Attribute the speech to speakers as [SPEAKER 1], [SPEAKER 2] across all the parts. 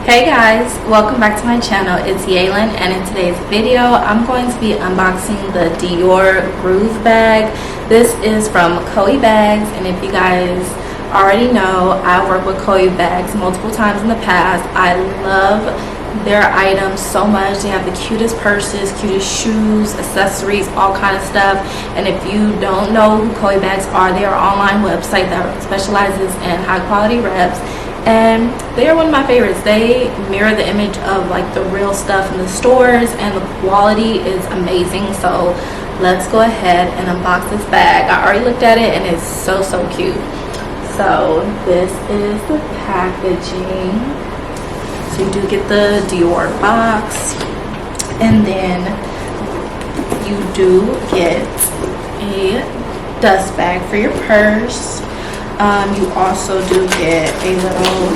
[SPEAKER 1] Hey guys, welcome back to my channel. It's Yalon, and in today's video I'm going to be unboxing the Dior Groove bag. This is from Koi Bags, and if you guys already know, I've worked with Koi Bags multiple times in the past. I love their items so much. They have the cutest purses, cutest shoes, accessories, all kind of stuff. And if you don't know who Koi Bags are, they are an online website that specializes in high quality reps, and they are one of my favorites. They mirror the image of like the real stuff in the stores, and the quality is amazing. So let's go ahead and unbox this bag. I already looked at it and it's so cute. So this is the packaging. So you do get the Dior box, and then you do get a dust bag for your purse. You also do get a little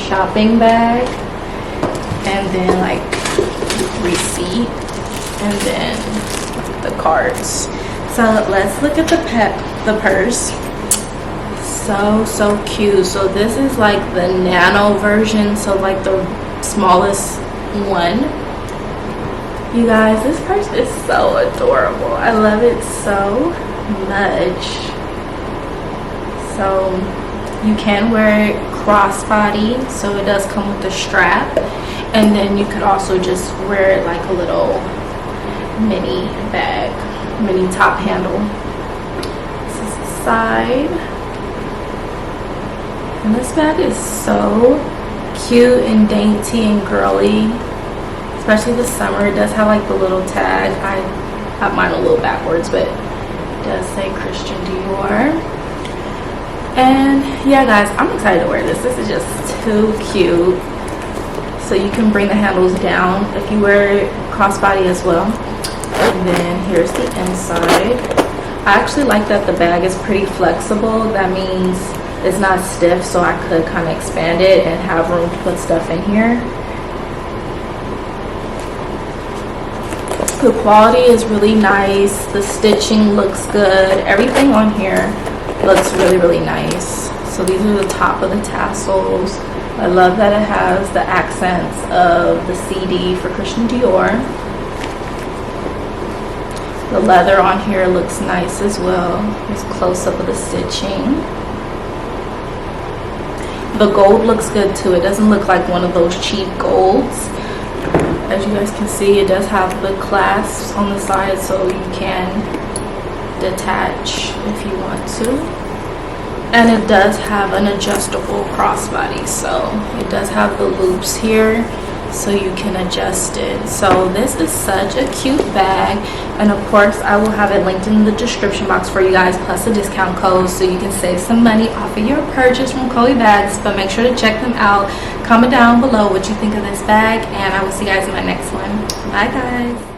[SPEAKER 1] shopping bag, and then like receipt, and then the cards. So let's look at the purse. So cute. So this is like the Nano version, so like the smallest one. You guys, this purse is so adorable. I love it so much. So you can wear it crossbody, so it does come with a strap, and then you could also just wear it like a little mini bag, mini top handle. This is the side, and this bag is so cute and dainty and girly, especially this summer. It does have like the little tag. I have mine a little backwards, but it does say Christian Dior. And yeah guys, I'm excited to wear this. This is just too cute. So you can bring the handles down if you wear it crossbody as well. And then here's the inside. I actually like that the bag is pretty flexible. That means it's not stiff, so I could kind of expand it and have room to put stuff in here. The quality is really nice. The stitching looks good. Everything on here looks really nice. So these are the top of the tassels. I love that it has the accents of the CD for Christian Dior. The leather on here looks nice as well. Here's a close-up of the stitching. The gold looks good too. It doesn't look like one of those cheap golds. As you guys can see, it does have the clasps on the side, so you can detach if you want to. And it does have an adjustable crossbody, so it does have the loops here, so you can adjust it. So this is such a cute bag, and of course I will have it linked in the description box for you guys, plus a discount code, so you can save some money off of your purchase from Koi Bags. But make sure to check them out. Comment down below what you think of this bag, and I will see you guys in my next one. Bye guys.